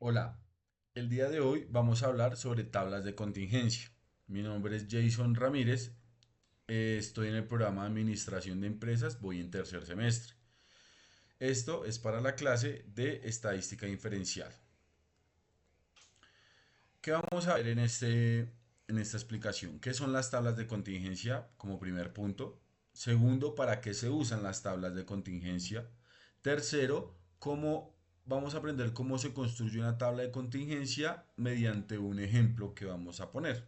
Hola, el día de hoy vamos a hablar sobre tablas de contingencia. Mi nombre es Jason Ramírez, estoy en el programa de Administración de Empresas, voy en tercer semestre. Esto es para la clase de Estadística Inferencial. ¿Qué vamos a ver en esta explicación? ¿Qué son las tablas de contingencia como primer punto? Segundo, ¿para qué se usan las tablas de contingencia? Tercero, ¿cómo vamos a aprender cómo se construye una tabla de contingencia mediante un ejemplo que vamos a poner?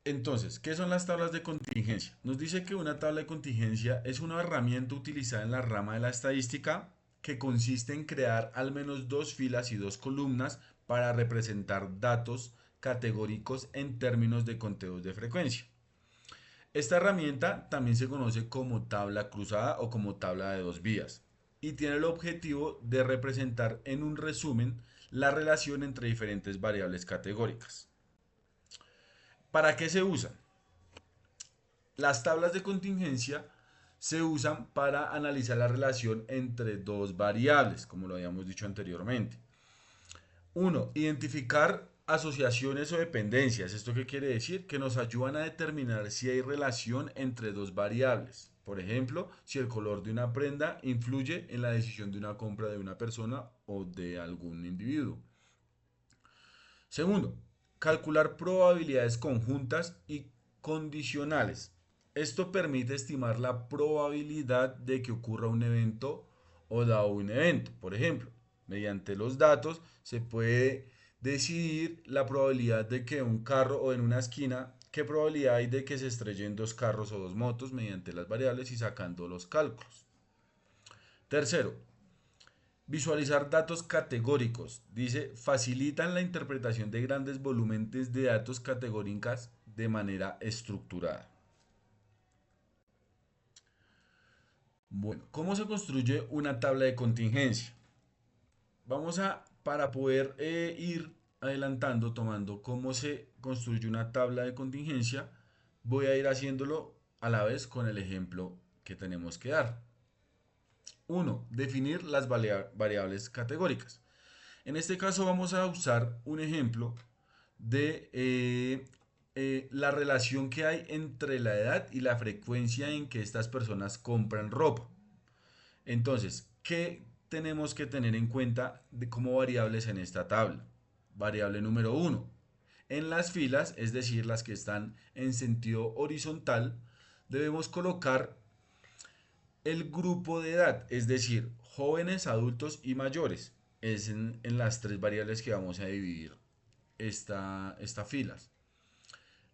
Entonces, ¿qué son las tablas de contingencia? Nos dice que una tabla de contingencia es una herramienta utilizada en la rama de la estadística que consiste en crear al menos dos filas y dos columnas para representar datos categóricos en términos de conteos de frecuencia. Esta herramienta también se conoce como tabla cruzada o como tabla de dos vías y tiene el objetivo de representar en un resumen la relación entre diferentes variables categóricas. ¿Para qué se usan? Las tablas de contingencia se usan para analizar la relación entre dos variables, como lo habíamos dicho anteriormente. Uno, identificar asociaciones o dependencias. ¿Esto qué quiere decir? Que nos ayudan a determinar si hay relación entre dos variables. Por ejemplo, si el color de una prenda influye en la decisión de una compra de una persona o de algún individuo. Segundo, calcular probabilidades conjuntas y condicionales. Esto permite estimar la probabilidad de que ocurra un evento o dado un evento. Por ejemplo, mediante los datos se puede decidir la probabilidad de que un carro o en una esquina, qué probabilidad hay de que se estrellen dos carros o dos motos mediante las variables y sacando los cálculos. Tercero, visualizar datos categóricos. Dice, facilitan la interpretación de grandes volúmenes de datos categóricas de manera estructurada. Bueno, ¿cómo se construye una tabla de contingencia? Para poder ir adelantando, tomando cómo se construye una tabla de contingencia, voy a ir haciéndolo a la vez con el ejemplo que tenemos que dar. Uno, definir las variables categóricas. En este caso vamos a usar un ejemplo de la relación que hay entre la edad y la frecuencia en que estas personas compran ropa. Entonces, ¿qué tenemos que tener en cuenta como variables en esta tabla? Variable número uno. En las filas, es decir, las que están en sentido horizontal, debemos colocar el grupo de edad, es decir, jóvenes, adultos y mayores. Es en las tres variables que vamos a dividir esta filas.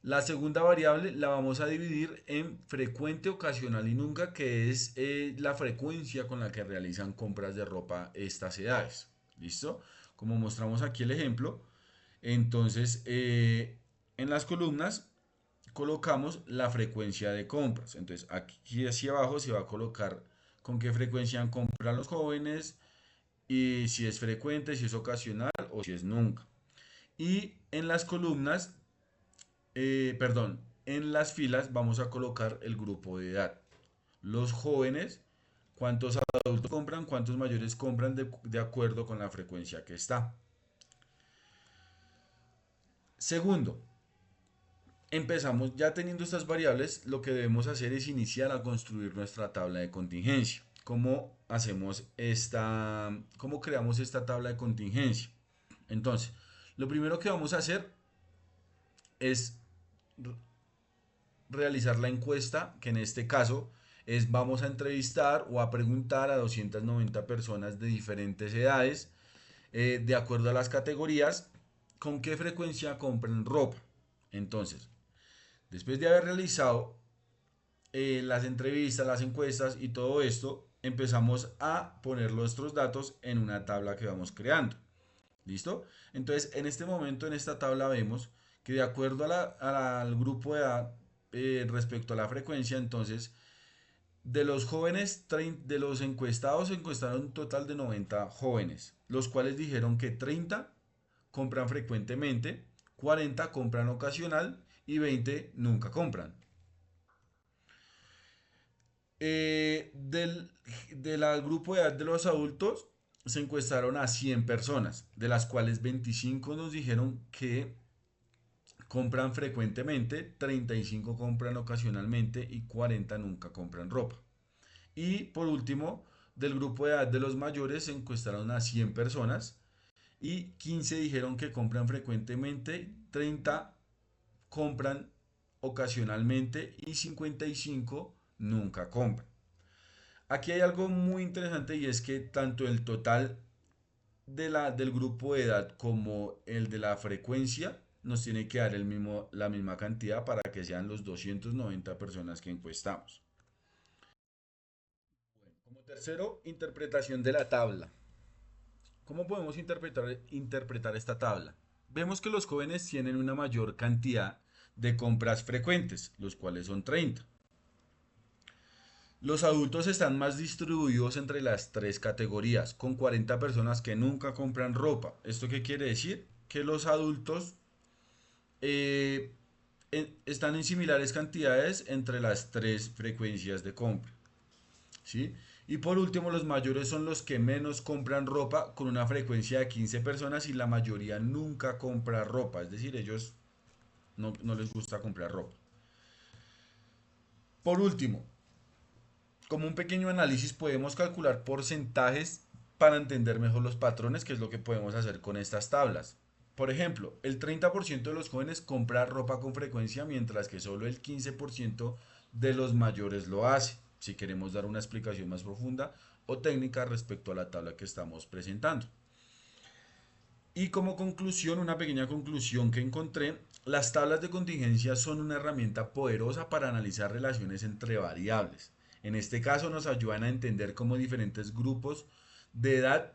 La segunda variable la vamos a dividir en frecuente, ocasional y nunca, que es la frecuencia con la que realizan compras de ropa estas edades. ¿Listo? Como mostramos aquí el ejemplo, entonces en las columnas colocamos la frecuencia de compras. Entonces aquí hacia abajo se va a colocar con qué frecuencia compran los jóvenes y si es frecuente, si es ocasional o si es nunca. Y en las columnas perdón, en las filas vamos a colocar el grupo de edad. Los jóvenes, cuántos adultos compran, cuántos mayores compran de acuerdo con la frecuencia que está. Segundo, empezamos ya teniendo estas variables, lo que debemos hacer es iniciar a construir nuestra tabla de contingencia. ¿Cómo creamos esta tabla de contingencia? Entonces, lo primero que vamos a hacer es realizar la encuesta, que en este caso es vamos a entrevistar o a preguntar a 290 personas de diferentes edades, de acuerdo a las categorías, con qué frecuencia compran ropa. Entonces, después de haber realizado las entrevistas, las encuestas y todo esto, empezamos a poner nuestros datos en una tabla que vamos creando. ¿Listo? Entonces, en este momento, en esta tabla vemos que de acuerdo al grupo de edad respecto a la frecuencia, entonces, de los jóvenes, de los encuestados, se encuestaron un total de 90 jóvenes, los cuales dijeron que 30 compran frecuentemente, 40 compran ocasional y 20 nunca compran. Eh, del, del grupo de edad de los adultos, se encuestaron a 100 personas, de las cuales 25 nos dijeron que compran frecuentemente, 35 compran ocasionalmente y 40 nunca compran ropa. Y por último, del grupo de edad de los mayores se encuestaron a 100 personas y 15 dijeron que compran frecuentemente, 30 compran ocasionalmente y 55 nunca compran. Aquí hay algo muy interesante y es que tanto el total del grupo de edad como el de la frecuencia nos tiene que dar la misma cantidad para que sean los 290 personas que encuestamos. Como tercero, interpretación de la tabla. ¿Cómo podemos interpretar esta tabla? Vemos que los jóvenes tienen una mayor cantidad de compras frecuentes, los cuales son 30. Los adultos están más distribuidos entre las tres categorías, con 40 personas que nunca compran ropa. ¿Esto qué quiere decir? Que los adultos eh, están en similares cantidades entre las tres frecuencias de compra. ¿Sí? Y por último, los mayores son los que menos compran ropa con una frecuencia de 15 personas y la mayoría nunca compra ropa. Es decir, ellos no les gusta comprar ropa. Por último, como un pequeño análisis podemos calcular porcentajes para entender mejor los patrones, que es lo que podemos hacer con estas tablas. Por ejemplo, el 30% de los jóvenes compra ropa con frecuencia, mientras que solo el 15% de los mayores lo hace, si queremos dar una explicación más profunda o técnica respecto a la tabla que estamos presentando. Y como conclusión, una pequeña conclusión que encontré, las tablas de contingencia son una herramienta poderosa para analizar relaciones entre variables. En este caso nos ayudan a entender cómo diferentes grupos de edad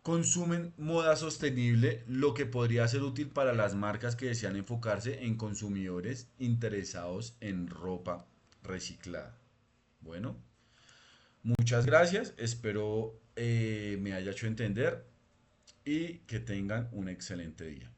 consumen moda sostenible, lo que podría ser útil para las marcas que desean enfocarse en consumidores interesados en ropa reciclada. Bueno, muchas gracias, espero me haya hecho entender y que tengan un excelente día.